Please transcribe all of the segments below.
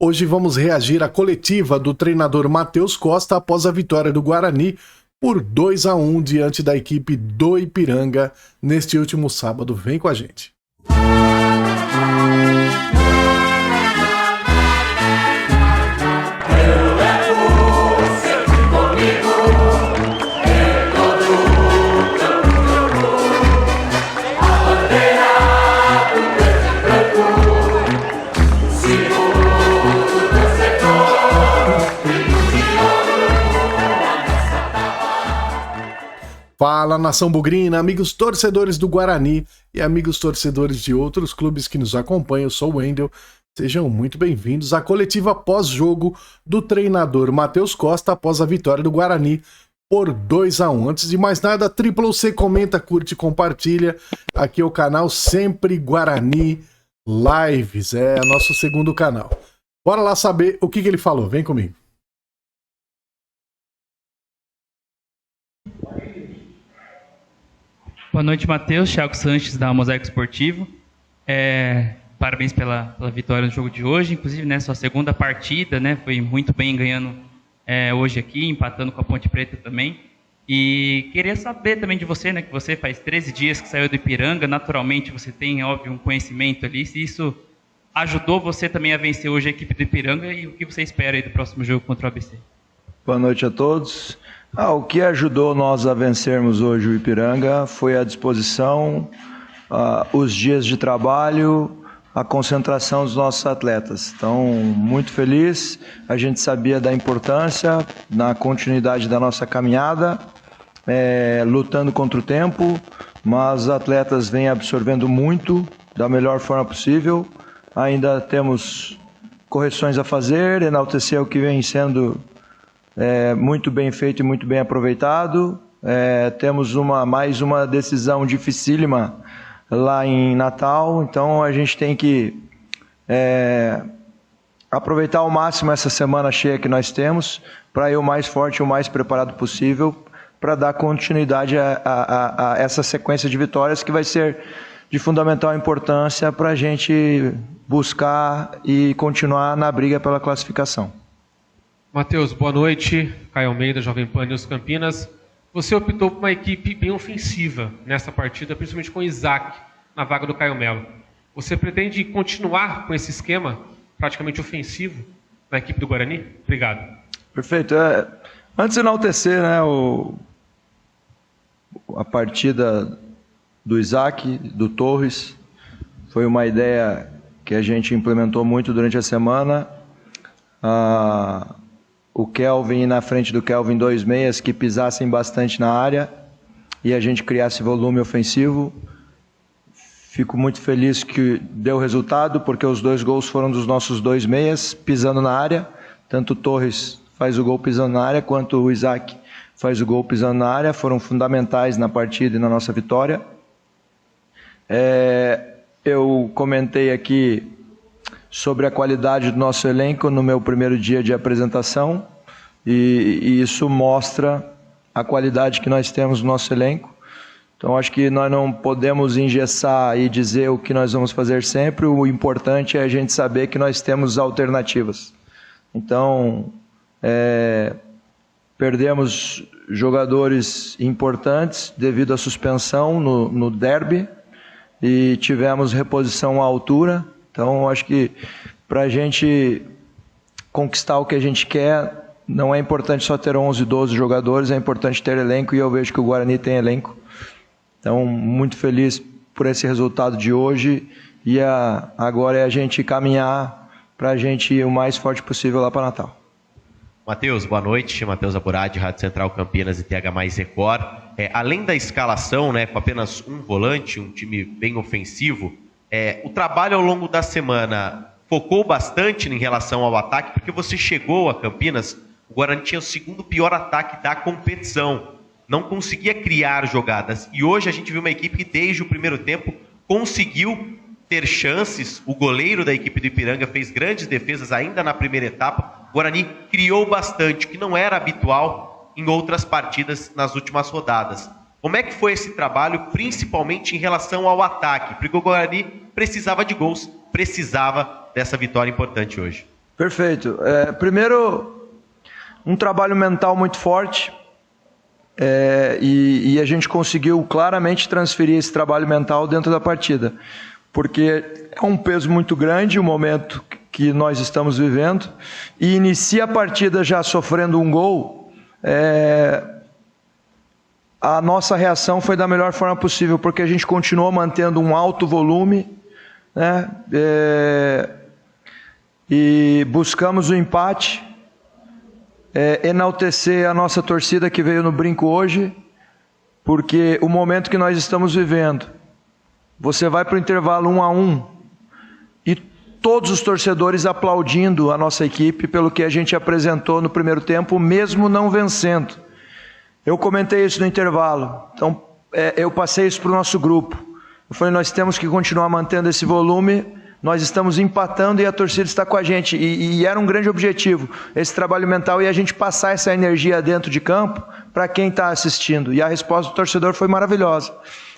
Hoje vamos reagir à coletiva do treinador Matheus Costa após a vitória do Guarani por 2-1 diante da equipe do Ipiranga neste último sábado. Vem com a gente. Fala, nação bugrina, amigos torcedores do Guarani e amigos torcedores de outros clubes que nos acompanham. Eu sou o Wendel. Sejam muito bem-vindos à coletiva pós-jogo do treinador Matheus Costa após a vitória do Guarani por 2-1. Antes de mais nada, C comenta, curte e compartilha. Aqui é o canal Sempre Guarani Lives, é nosso segundo canal. Bora lá saber o que ele falou, vem comigo. Boa noite, Matheus. Thiago Sanches, da Mosaico Esportivo. Parabéns pela vitória no jogo de hoje. Inclusive, né, sua segunda partida, né, foi muito bem ganhando hoje aqui, empatando com a Ponte Preta também. E queria saber também de você, né, que você faz 13 dias que saiu do Ipiranga. Naturalmente, você tem, óbvio, um conhecimento ali. Se isso ajudou você também a vencer hoje a equipe do Ipiranga e o que você espera aí do próximo jogo contra o ABC? Boa noite a todos. O que ajudou nós a vencermos hoje o Ipiranga foi a disposição, os dias de trabalho, a concentração dos nossos atletas. Então, muito feliz, a gente sabia da importância na continuidade da nossa caminhada, lutando contra o tempo, mas os atletas vêm absorvendo muito, da melhor forma possível. Ainda temos correções a fazer, enaltecer o que vem sendo muito bem feito e muito bem aproveitado. Temos mais uma decisão dificílima lá em Natal, então a gente tem que aproveitar ao máximo essa semana cheia que nós temos para ir o mais forte e o mais preparado possível para dar continuidade a essa sequência de vitórias que vai ser de fundamental importância para a gente buscar e continuar na briga pela classificação. Matheus, boa noite. Caio Almeida, Jovem Pan News Campinas. Você optou por uma equipe bem ofensiva nessa partida, principalmente com o Isaac na vaga do Caio Melo. Você pretende continuar com esse esquema praticamente ofensivo na equipe do Guarani? Obrigado. Perfeito. Antes de enaltecer, né, a partida do Isaac, do Torres, foi uma ideia que a gente implementou muito durante a semana. O Kelvin na frente do Kelvin, 2 meias que pisassem bastante na área e a gente criasse volume ofensivo. Fico muito feliz que deu resultado, porque os 2 gols foram dos nossos 2 meias pisando na área. Tanto o Torres faz o gol pisando na área, quanto o Isaac faz o gol pisando na área. Foram fundamentais na partida e na nossa vitória. Eu comentei aqui sobre a qualidade do nosso elenco no meu primeiro dia de apresentação, e isso mostra a qualidade que nós temos no nosso elenco. Então acho que nós não podemos engessar e dizer o que nós vamos fazer sempre. O importante é a gente saber que nós temos alternativas. Então perdemos jogadores importantes devido à suspensão no derby e tivemos reposição à altura. Então, acho que para a gente conquistar o que a gente quer, não é importante só ter 11, 12 jogadores, é importante ter elenco, e eu vejo que o Guarani tem elenco. Então, muito feliz por esse resultado de hoje, e agora é a gente caminhar para a gente ir o mais forte possível lá para Natal. Matheus, boa noite. Matheus Aburadi, Rádio Central Campinas e TH mais Record. Além da escalação, né, com apenas um volante, um time bem ofensivo, o trabalho ao longo da semana focou bastante em relação ao ataque, porque você chegou a Campinas, o Guarani tinha o segundo pior ataque da competição, não conseguia criar jogadas, e hoje a gente viu uma equipe que desde o primeiro tempo conseguiu ter chances. O goleiro da equipe do Ipiranga fez grandes defesas ainda na primeira etapa, o Guarani criou bastante, o que não era habitual em outras partidas nas últimas rodadas. Como é que foi esse trabalho, principalmente em relação ao ataque? Porque o Guarani precisava de gols, precisava dessa vitória importante hoje. Perfeito. Primeiro, um trabalho mental muito forte, e a gente conseguiu claramente transferir esse trabalho mental dentro da partida, porque é um peso muito grande o momento que nós estamos vivendo, e inicia a partida já sofrendo um gol. A nossa reação foi da melhor forma possível, porque a gente continuou mantendo um alto volume, né? E buscamos o empate, enaltecer a nossa torcida que veio no brinco hoje, porque o momento que nós estamos vivendo, você vai para o intervalo 1-1 e todos os torcedores aplaudindo a nossa equipe pelo que a gente apresentou no primeiro tempo, mesmo não vencendo. Eu comentei isso no intervalo, então eu passei isso para o nosso grupo. Eu falei, nós temos que continuar mantendo esse volume, nós estamos empatando e a torcida está com a gente. E era um grande objetivo, esse trabalho mental, e a gente passar essa energia dentro de campo para quem está assistindo. E a resposta do torcedor foi maravilhosa.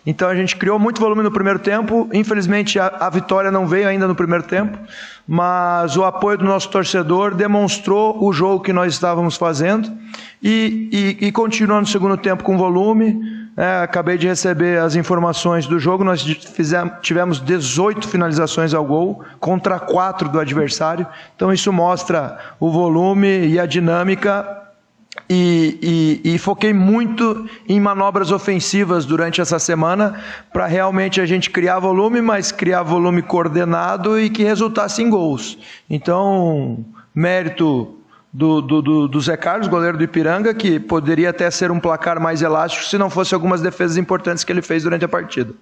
Então a gente criou muito volume no primeiro tempo, infelizmente a vitória não veio ainda no primeiro tempo, mas o apoio do nosso torcedor demonstrou o jogo que nós estávamos fazendo e continuando no segundo tempo com volume. Acabei de receber as informações do jogo, nós tivemos 18 finalizações ao gol contra 4 do adversário, então isso mostra o volume e a dinâmica. E foquei muito em manobras ofensivas durante essa semana para realmente a gente criar volume, mas criar volume coordenado e que resultasse em gols. Então, mérito do Zé Carlos, goleiro do Ipiranga, que poderia até ser um placar mais elástico se não fosse algumas defesas importantes que ele fez durante a partida.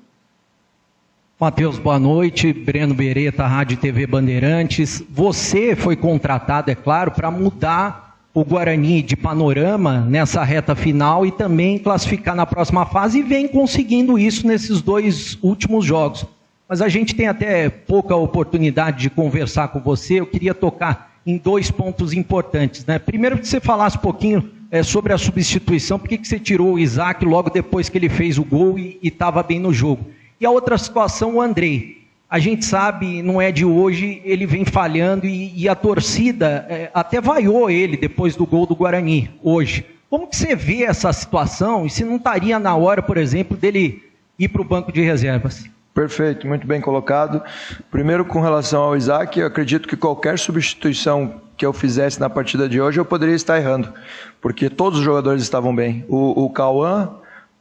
Matheus, boa noite. Breno Beretta, Rádio e TV Bandeirantes. Você foi contratado, é claro, para mudar o Guarani de panorama nessa reta final e também classificar na próxima fase, e vem conseguindo isso nesses 2 últimos jogos. Mas a gente tem até pouca oportunidade de conversar com você. Eu queria tocar em 2 pontos importantes, né? Primeiro, que você falasse um pouquinho sobre a substituição, por que você tirou o Isaac logo depois que ele fez o gol e estava bem no jogo. E a outra situação, o Andrei. A gente sabe, não é de hoje, ele vem falhando e a torcida até vaiou ele depois do gol do Guarani, hoje. Como que você vê essa situação e se não estaria na hora, por exemplo, dele ir para o banco de reservas? Perfeito, muito bem colocado. Primeiro, com relação ao Isaac, eu acredito que qualquer substituição que eu fizesse na partida de hoje, eu poderia estar errando, porque todos os jogadores estavam bem. O Cauã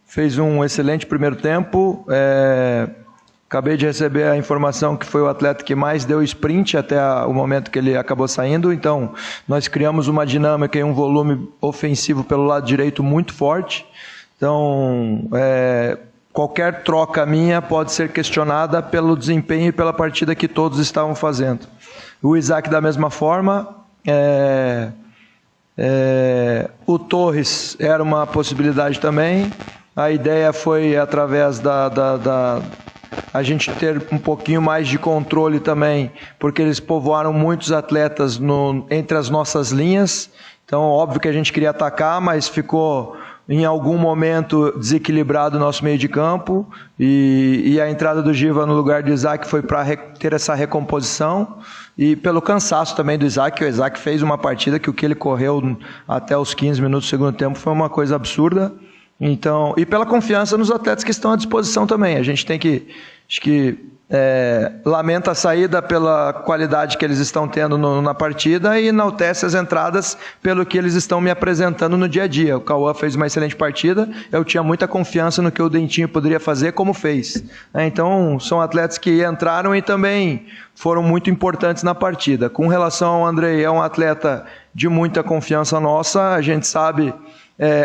fez um excelente primeiro tempo, acabei de receber a informação que foi o atleta que mais deu sprint até o momento que ele acabou saindo. Então, nós criamos uma dinâmica e um volume ofensivo pelo lado direito muito forte. Então, qualquer troca minha pode ser questionada pelo desempenho e pela partida que todos estavam fazendo. O Isaac da mesma forma. O Torres era uma possibilidade também. A ideia foi através a gente ter um pouquinho mais de controle também, porque eles povoaram muitos atletas entre as nossas linhas. Então, óbvio que a gente queria atacar, mas ficou em algum momento desequilibrado o nosso meio de campo, e a entrada do Giva no lugar do Isaac foi para ter essa recomposição, e pelo cansaço também do Isaac. O Isaac fez uma partida que o que ele correu até os 15 minutos do segundo tempo foi uma coisa absurda. Então, e pela confiança nos atletas que estão à disposição também. A gente tem que, lamenta a saída pela qualidade que eles estão tendo na partida e enaltece as entradas pelo que eles estão me apresentando no dia a dia. O Cauã fez uma excelente partida, eu tinha muita confiança no que o Dentinho poderia fazer, como fez. Então, são atletas que entraram e também foram muito importantes na partida. Com relação ao Andrei, é um atleta de muita confiança nossa, a gente sabe...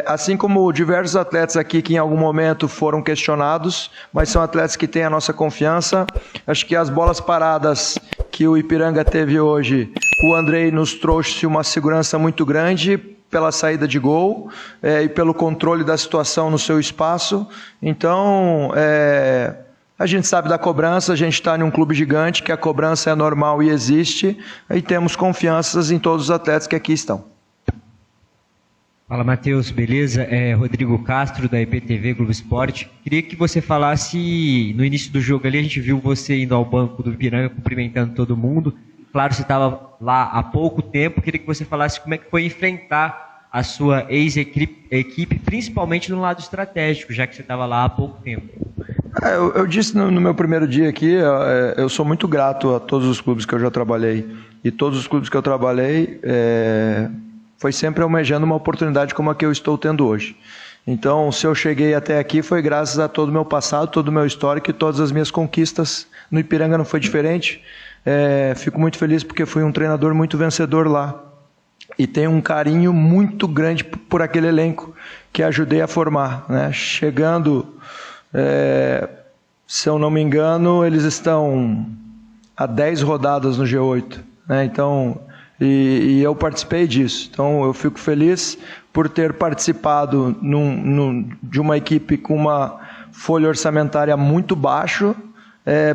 assim como diversos atletas aqui que em algum momento foram questionados, mas são atletas que têm a nossa confiança. Acho que as bolas paradas que o Ipiranga teve hoje, o Andrei nos trouxe uma segurança muito grande pela saída de gol e pelo controle da situação no seu espaço. Então, a gente sabe da cobrança, a gente está em um clube gigante, que a cobrança é normal e existe, e temos confianças em todos os atletas que aqui estão. Fala, Matheus, beleza? Rodrigo Castro, da IPTV Globo Esporte. Queria que você falasse, no início do jogo ali, a gente viu você indo ao banco do Ipiranga, cumprimentando todo mundo. Claro, você estava lá há pouco tempo, queria que você falasse como é que foi enfrentar a sua ex-equipe, principalmente no lado estratégico, já que você estava lá há pouco tempo. Eu disse no meu primeiro dia aqui, eu sou muito grato a todos os clubes que eu já trabalhei. E todos os clubes que eu trabalhei foi sempre almejando uma oportunidade como a que eu estou tendo hoje. Então, se eu cheguei até aqui foi graças a todo o meu passado, todo o meu histórico e todas as minhas conquistas. No Ipiranga não foi diferente. Fico muito feliz porque fui um treinador muito vencedor lá. E tenho um carinho muito grande por aquele elenco que ajudei a formar, né? Chegando, se eu não me engano, eles estão há 10 rodadas no G8, né? Então, e eu participei disso. Então, eu fico feliz por ter participado de uma equipe com uma folha orçamentária muito baixa,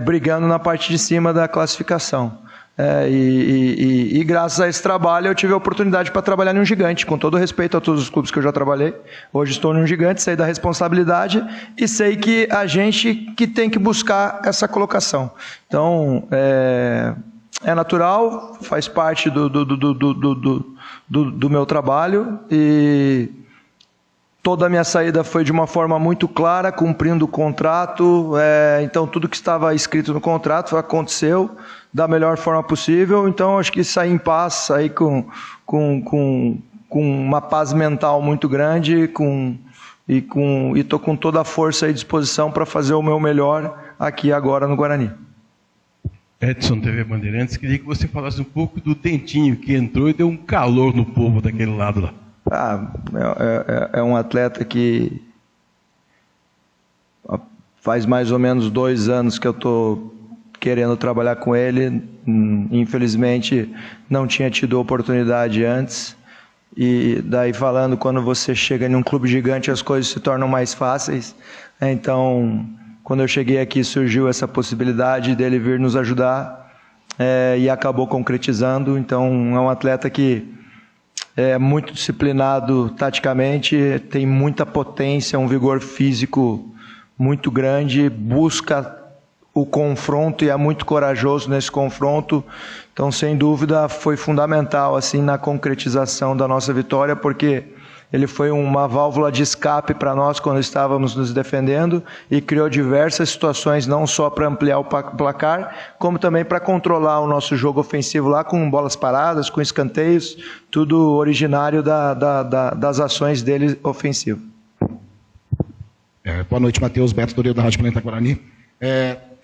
brigando na parte de cima da classificação. E graças a esse trabalho eu tive a oportunidade para trabalhar em um gigante, com todo respeito a todos os clubes que eu já trabalhei. Hoje estou em um gigante, sei da responsabilidade e sei que a gente que tem que buscar essa colocação. Então, é natural, faz parte do meu trabalho e toda a minha saída foi de uma forma muito clara, cumprindo o contrato. Então, tudo que estava escrito no contrato aconteceu da melhor forma possível. Então, acho que saí em paz, saí com uma paz mental muito grande e estou com toda a força e disposição para fazer o meu melhor aqui agora no Guarani. Edson, TV Bandeirantes, queria que você falasse um pouco do Dentinho, que entrou e deu um calor no povo daquele lado lá. É um atleta que faz mais ou menos 2 anos que eu estou querendo trabalhar com ele. Infelizmente não tinha tido oportunidade antes, e daí falando, quando você chega em um clube gigante as coisas se tornam mais fáceis. Então, quando eu cheguei aqui surgiu essa possibilidade dele vir nos ajudar, e acabou concretizando. Então é um atleta que é muito disciplinado taticamente, tem muita potência, um vigor físico muito grande, busca o confronto e é muito corajoso nesse confronto. Então, sem dúvida, foi fundamental assim na concretização da nossa vitória, porque ele foi uma válvula de escape para nós quando estávamos nos defendendo e criou diversas situações, não só para ampliar o placar, como também para controlar o nosso jogo ofensivo lá, com bolas paradas, com escanteios, tudo originário das ações dele ofensivo. Boa noite, Matheus, Beto Doreiro da Rádio Planeta Guarani.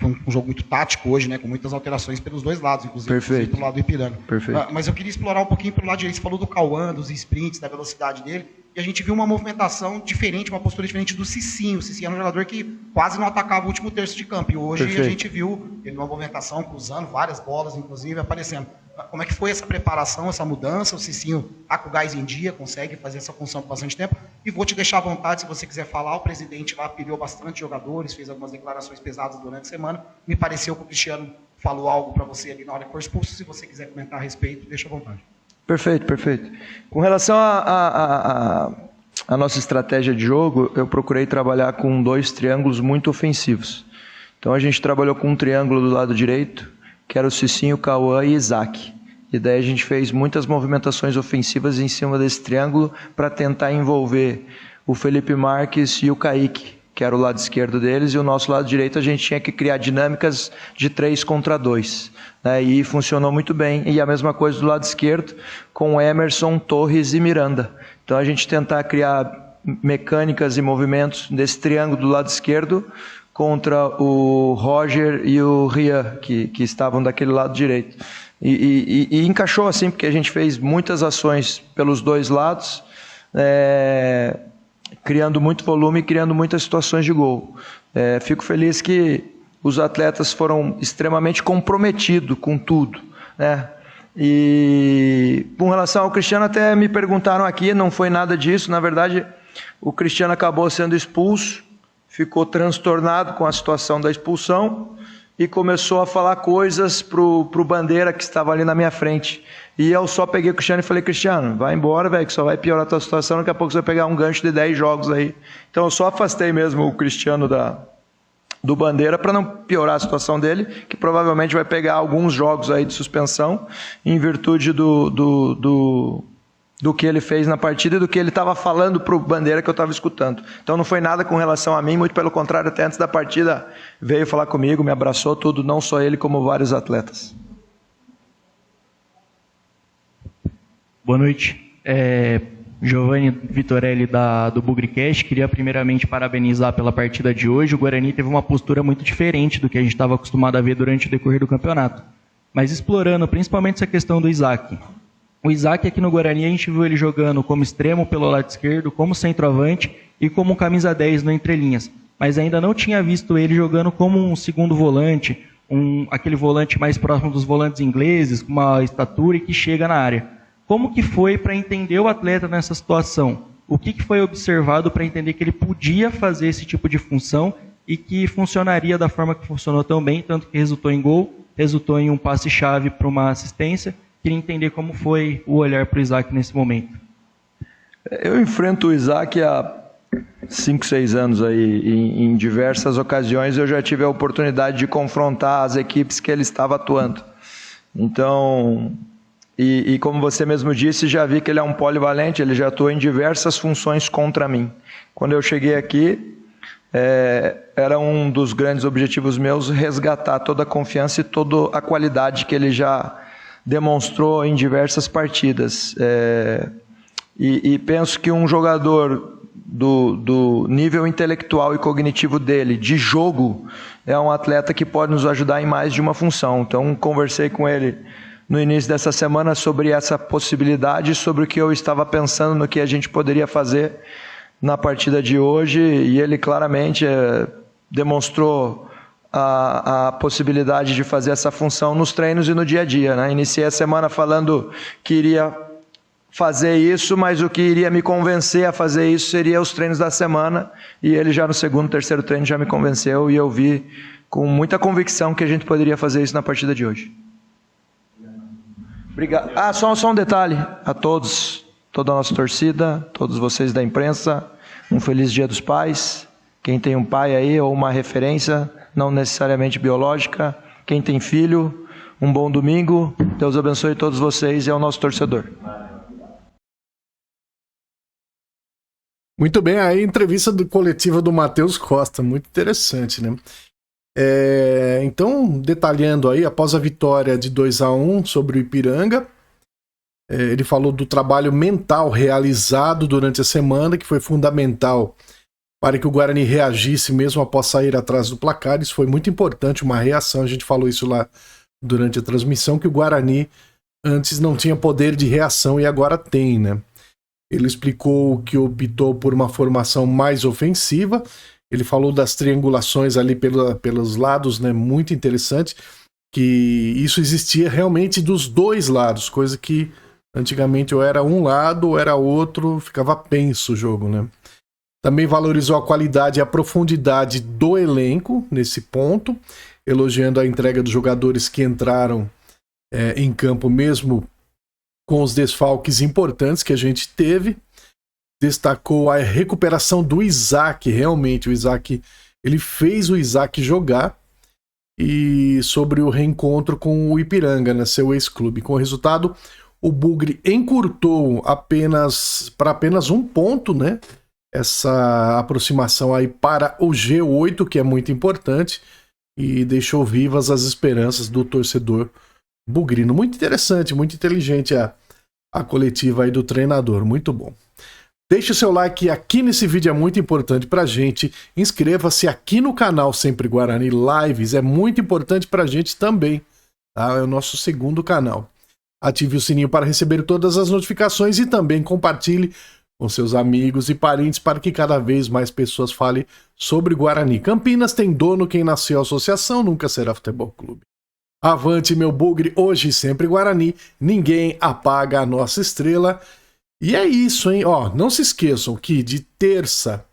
Foi um jogo muito tático hoje, né, com muitas alterações pelos dois lados, inclusive pelo lado do Ipiranga. Perfeito. Mas eu queria explorar um pouquinho pelo lado direito. Você falou do Cauã, dos sprints, da velocidade dele, e a gente viu uma movimentação diferente, uma postura diferente do Cicinho. O Cicinho era um jogador que quase não atacava o último terço de campo, e hoje a gente viu ele numa movimentação, cruzando várias bolas, inclusive, aparecendo. Como é que foi essa preparação, essa mudança? O Cicinho está com o gás em dia, consegue fazer essa função por bastante tempo. E vou te deixar à vontade, se você quiser falar. O presidente lá pilhou bastante jogadores, fez algumas declarações pesadas durante a semana. Me pareceu que o Cristiano falou algo para você ali na hora que foi expulso. Se você quiser comentar a respeito, deixa à vontade. Perfeito. Com relação à nossa estratégia de jogo, eu procurei trabalhar com 2 triângulos muito ofensivos. Então a gente trabalhou com um triângulo do lado direito, que era o Cicinho, Cauã e Isaac. E daí a gente fez muitas movimentações ofensivas em cima desse triângulo para tentar envolver o Felipe Marques e o Kaique, que era o lado esquerdo deles, e o nosso lado direito a gente tinha que criar dinâmicas de 3 contra 2. Né? E funcionou muito bem. E a mesma coisa do lado esquerdo, com Emerson, Torres e Miranda. Então a gente tentar criar mecânicas e movimentos desse triângulo do lado esquerdo contra o Roger e o Rian, que estavam daquele lado direito. E encaixou assim, porque a gente fez muitas ações pelos 2 lados, criando muito volume e criando muitas situações de gol. Fico feliz que os atletas foram extremamente comprometidos com tudo, né? E com relação ao Cristiano, até me perguntaram aqui, não foi nada disso. Na verdade, o Cristiano acabou sendo expulso, ficou transtornado com a situação da expulsão e começou a falar coisas pro Bandeira, que estava ali na minha frente. E eu só peguei o Cristiano e falei: Cristiano, vai embora, velho, que só vai piorar a tua situação, daqui a pouco você vai pegar um gancho de 10 jogos aí. Então eu só afastei mesmo o Cristiano do Bandeira para não piorar a situação dele, que provavelmente vai pegar alguns jogos aí de suspensão em virtude do que ele fez na partida e do que ele estava falando para o Bandeira que eu estava escutando. Então não foi nada com relação a mim, muito pelo contrário, até antes da partida veio falar comigo, me abraçou, tudo, não só ele como vários atletas. Boa noite. Giovanni Vitorelli do Bugricast, queria primeiramente parabenizar pela partida de hoje. O Guarani teve uma postura muito diferente do que a gente estava acostumado a ver durante o decorrer do campeonato, mas explorando principalmente essa questão do Isaac. O Isaac aqui no Guarani a gente viu ele jogando como extremo pelo lado esquerdo, como centroavante e como camisa 10 no entrelinhas, mas ainda não tinha visto ele jogando como um segundo volante, aquele volante mais próximo dos volantes ingleses, com uma estatura e que chega na área. Como que foi para entender o atleta nessa situação? O que foi observado para entender que ele podia fazer esse tipo de função e que funcionaria da forma que funcionou tão bem, tanto que resultou em gol, resultou em um passe-chave para uma assistência? Queria entender como foi o olhar para o Isaac nesse momento. Eu enfrento o Isaac há 5, 6 anos aí, em diversas ocasiões eu já tive a oportunidade de confrontar as equipes que ele estava atuando. Então... E como você mesmo disse, já vi que ele é um polivalente, ele já atuou em diversas funções contra mim. Quando eu cheguei aqui, era um dos grandes objetivos meus resgatar toda a confiança e toda a qualidade que ele já demonstrou em diversas partidas. E penso que um jogador do nível intelectual e cognitivo dele, de jogo, é um atleta que pode nos ajudar em mais de uma função. Então, conversei com ele no início dessa semana sobre essa possibilidade, sobre o que eu estava pensando no que a gente poderia fazer na partida de hoje, e ele claramente demonstrou a possibilidade de fazer essa função nos treinos e no dia a dia, né? Iniciei a semana falando que iria fazer isso, mas o que iria me convencer a fazer isso seria os treinos da semana, e ele já no segundo, terceiro treino já me convenceu, e eu vi com muita convicção que a gente poderia fazer isso na partida de hoje. Obrigado. Só um detalhe a todos, toda a nossa torcida, todos vocês da imprensa, um feliz Dia dos Pais. Quem tem um pai aí ou uma referência, não necessariamente biológica, quem tem filho, um bom domingo. Deus abençoe todos vocês e é o nosso torcedor. Muito bem, a entrevista coletiva do Matheus Costa, muito interessante, né? Então, detalhando aí, após a vitória de 2-1 sobre o Ipiranga, ele falou do trabalho mental realizado durante a semana, que foi fundamental para que o Guarani reagisse mesmo após sair atrás do placar. Isso foi muito importante, uma reação. A gente falou isso lá durante a transmissão, que o Guarani antes não tinha poder de reação e agora tem, né? Ele explicou que optou por uma formação mais ofensiva. Ele falou das triangulações ali pelos lados, né? Muito interessante, que isso existia realmente dos dois lados, coisa que antigamente ou era um lado ou era outro, ficava penso o jogo, né? Também valorizou a qualidade e a profundidade do elenco nesse ponto, elogiando a entrega dos jogadores que entraram em campo mesmo com os desfalques importantes que a gente teve. Destacou a recuperação do Isaac, realmente o Isaac, ele fez o Isaac jogar, e sobre o reencontro com o Ipiranga, né, seu ex-clube. Com o resultado, o Bugre encurtou para apenas 1 ponto, né, essa aproximação aí para o G8, que é muito importante, e deixou vivas as esperanças do torcedor bugrino. Muito interessante, muito inteligente a coletiva aí do treinador, muito bom. Deixe o seu like aqui nesse vídeo, é muito importante pra gente. Inscreva-se aqui no canal Sempre Guarani Lives, é muito importante pra gente também, tá? É o nosso segundo canal. Ative o sininho para receber todas as notificações e também compartilhe com seus amigos e parentes para que cada vez mais pessoas falem sobre Guarani. Campinas tem dono, quem nasceu associação nunca será futebol clube. Avante meu bugre, hoje e sempre Guarani, ninguém apaga a nossa estrela. E é isso, hein? Ó, não se esqueçam que de terça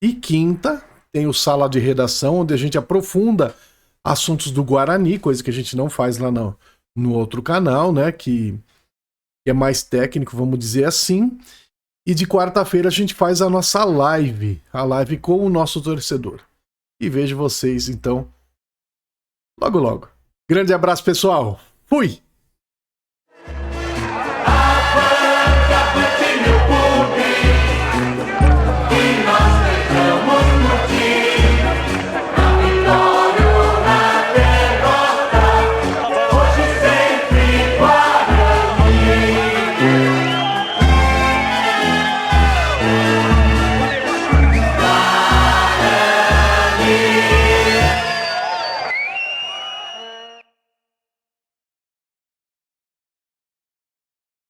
e quinta tem o Sala de Redação, onde a gente aprofunda assuntos do Guarani, coisa que a gente não faz lá no outro canal, né? Que é mais técnico, vamos dizer assim. E de quarta-feira a gente faz a nossa live, a live com o nosso torcedor. e vejo vocês, então, logo logo. Grande abraço, pessoal. Fui!